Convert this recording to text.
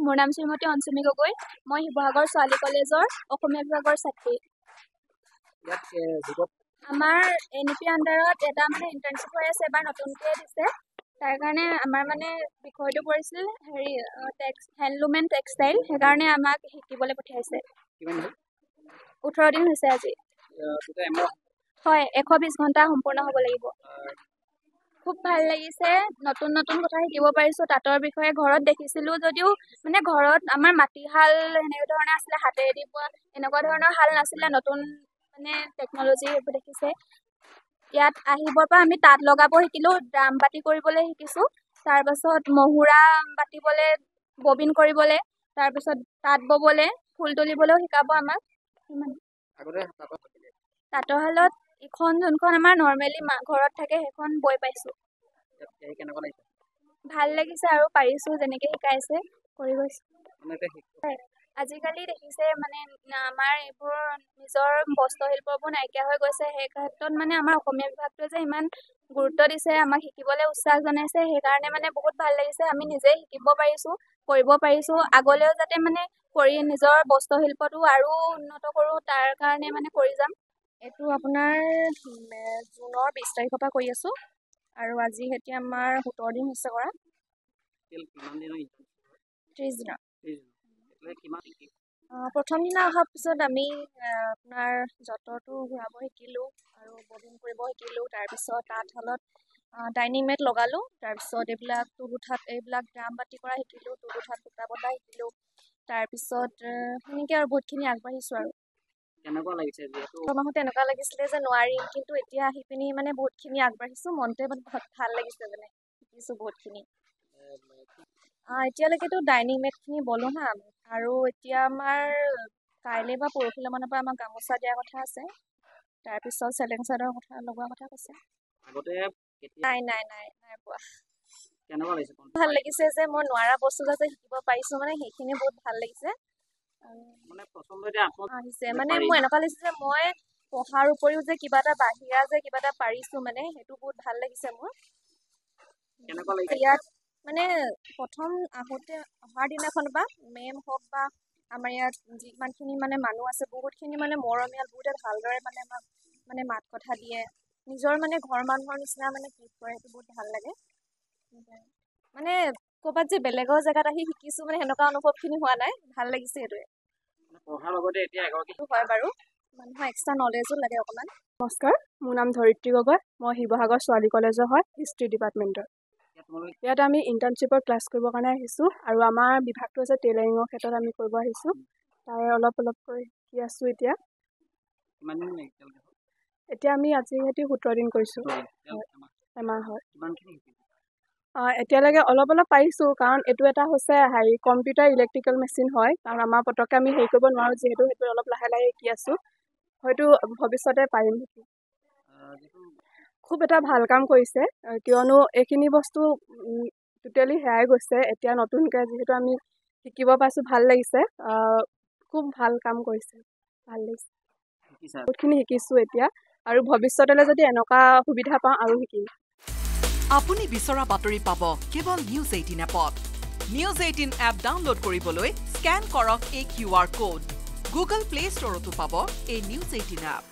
মোৰ নাম শ্ৰীমতী অঞ্চনী গগৈ। মই শিৱসাগৰ ছোৱালী কলেজৰ অসমীয়া বিভাগৰ ছাত্ৰী। আমাৰ NEP আণ্ডাৰত এটা মানে ইণ্টাৰ্ণশ্বিপ হৈ আছে, এবাৰ নতুনকৈ দিছে। তাৰ কাৰণে আমাৰ মানে বিষয়টো পৰিছিল হেণ্ডলুম এণ্ড টেক্সটাইল। সেইকাৰণে আমাক শিকিবলৈ পঠিয়াইছে। 18 দিন হৈছে আজি। হয়, 120 ঘণ্টা সম্পূৰ্ণ হ'ব লাগিব। খুব ভাল লাগিছে, নতুন নতুন কথা শিকিব পাৰিছোঁ। তাঁতৰ বিষয়ে ঘৰত দেখিছিলোঁ যদিও মানে ঘৰত আমাৰ মাটিশাল এনেকুৱা ধৰণৰ আছিলে, হাতেৰেদি বোৱা এনেকুৱা ধৰণৰ শাল নাছিলে। নতুন মানে টেকন'লজি এইবোৰ দেখিছে। ইয়াত আহিবৰ পৰা আমি তাঁত লগাব শিকিলোঁ, ড্ৰাম বাতি কৰিবলৈ শিকিছোঁ। তাৰপাছত মহুৰা বাতিবলৈ, ববিন কৰিবলৈ, তাৰপিছত তাঁত ববলৈ, ফুল তুলিবলৈও শিকাব আমাক। তাঁতৰ শালত ইখন যোনখন আমাৰ নৰ্মেলি ঘৰত থাকে সেইখন বৈ পাইছোঁ। ভাল লাগিছে আৰু পাৰিছোঁ, যেনেকৈ শিকাইছে কৰি গৈছোঁ। আজিকালি দেখিছে মানে আমাৰ এইবোৰ নিজৰ বস্ত্ৰশিল্পবোৰ নাইকিয়া হৈ গৈছে। সেই ক্ষেত্ৰত মানে আমাৰ অসমীয়া বিভাগটোৱে যে ইমান গুৰুত্ব দিছে, আমাক শিকিবলৈ উৎসাহ জনাইছে, সেইকাৰণে মানে বহুত ভাল লাগিছে। আমি নিজে শিকিব পাৰিছোঁ, কৰিব পাৰিছোঁ। আগলৈও যাতে মানে কৰি নিজৰ বস্ত্ৰশিল্পটো আৰু উন্নত কৰোঁ, তাৰ কাৰণে মানে কৰি যাম। এইটো আপোনাৰ জুনৰ 20 তাৰিখৰ পৰা কৰি আছোঁ আৰু আজি এতিয়া আমাৰ 17 দিন হৈছে কৰা। 30 দিনৰ। প্ৰথম দিনা অহাৰ পিছত আমি আপোনাৰ যঁতৰটো ঘূৰাব শিকিলোঁ আৰু ববিন কৰিব শিকিলোঁ। তাৰপিছত তাঁতশালত ডাইনিং মেট লগালোঁ। তাৰপিছত এইবিলাক তুলুঠাত এইবিলাক ড্ৰাম বাতি কৰা শিকিলোঁ, তুলুঠাত সূতা বটা শিকিলোঁ। তাৰপিছত সেনেকৈ আৰু বহুতখিনি আগবাঢ়িছোঁ আৰু। প্ৰথমতে এনেকুৱা লাগিছিলে যে নোৱাৰিম, কিন্তু এতিয়া আহি পিনি মানে বহুতখিনি আগবাঢ়িছোঁ। মনটোৱে মানে বহুত ভাল লাগিছে, মানে শিকিছোঁ বহুতখিনি। এতিয়ালৈকেতো ডাইনিং মেটখিনি বলোঁ হা, আৰু এতিয়া আমাৰ কাইলৈ বা পৰহিলৈ মানৰ পৰা আমাক গামোচা দিয়াৰ কথা আছে। তাৰপিছত চেলেং চাদৰ কথা লগোৱাৰ কথা কৈছে। নাই পোৱা। ভাল লাগিছে যে মই নোৱাৰা বস্তু যে শিকিব পাৰিছোঁ, মানে সেইখিনি বহুত ভাল লাগিছে। আহিছে মানে মোৰ এনেকুৱা লাগিছে যে মই পঢ়াৰ উপৰিও যে কিবা এটা বাহিৰা যে কিবা এটা পাৰিছোঁ, মানে সেইটো বহুত ভাল লাগিছে মোৰ। ইয়াত মানে প্ৰথম অহাৰ দিনাখনৰ পৰা মেম হওক বা আমাৰ ইয়াত যিমানখিনি মানে মানুহ আছে, বহুতখিনি মানে মৰমীয়াল, বহুতে ভালদৰে মানে আমাক মানে মাত কথা দিয়ে। নিজৰ মানে ঘৰ মানুহৰ নিচিনা মানে ট্ৰিট কৰে, সেইটো বহুত ভাল লাগে। মানে ক'ৰবাত যে বেলেগৰ জেগাত আহি শিকিছোঁ, মানে সেনেকুৱা অনুভৱখিনি হোৱা নাই। ভাল লাগিছে সেইটোৱে। হয় বাৰু, মানুহৰ এক্সট্ৰা নলেজো লাগে অকণমান। নমস্কাৰ, মোৰ নাম ধৰিত্ৰী গগৈ। মই শিৱসাগৰ ছোৱালী কলেজৰ হয়, হিষ্ট্ৰী ডিপাৰ্টমেণ্টৰ। ইয়াত আমি ইণ্টাৰ্ণশ্বিপৰ ক্লাছ কৰিবৰ কাৰণে আহিছোঁ, আৰু আমাৰ বিভাগটো হৈছে টেইলাৰিঙৰ ক্ষেত্ৰত আমি কৰিব আহিছোঁ। তাৰে অলপকৈ শিকি আছোঁ এতিয়া। এতিয়া আমি আজি সৈতে 17 দিন কৰিছোঁ। এমাহ হয়। এতিয়ালৈকে অলপ পাৰিছোঁ, কাৰণ এইটো এটা হৈছে কম্পিউটাৰ ইলেক্ট্ৰিকেল মেচিন হয়। কাৰণ আমাৰ পতককৈ আমি হেৰি কৰিব নোৱাৰোঁ, যিহেতু সেইটো অলপ লাহে লাহে শিকি আছোঁ। হয়তো ভৱিষ্যতে পাৰিম নেকি। খুব এটা ভাল কাম কৰিছে, কিয়নো এইখিনি বস্তু টোটেলি হেৰাই গৈছে। এতিয়া নতুনকৈ যিহেতু আমি শিকিব পাইছোঁ, ভাল লাগিছে। খুব ভাল কাম কৰিছে, ভাল লাগিছে। বহুতখিনি শিকিছোঁ এতিয়া, আৰু ভৱিষ্যতলৈ যদি এনেকুৱা সুবিধা পাওঁ আৰু শিকিম। আপুনি বিচৰা বাতৰি পাব কেৱল নিউজ 18 এপত। নিউজ 18 এপ ডাউনলোড কৰিবলৈ স্কেন কৰক এই QR কোড। গুগল প্লে ষ্টৰতো পাব এই নিউজ 18 এপ।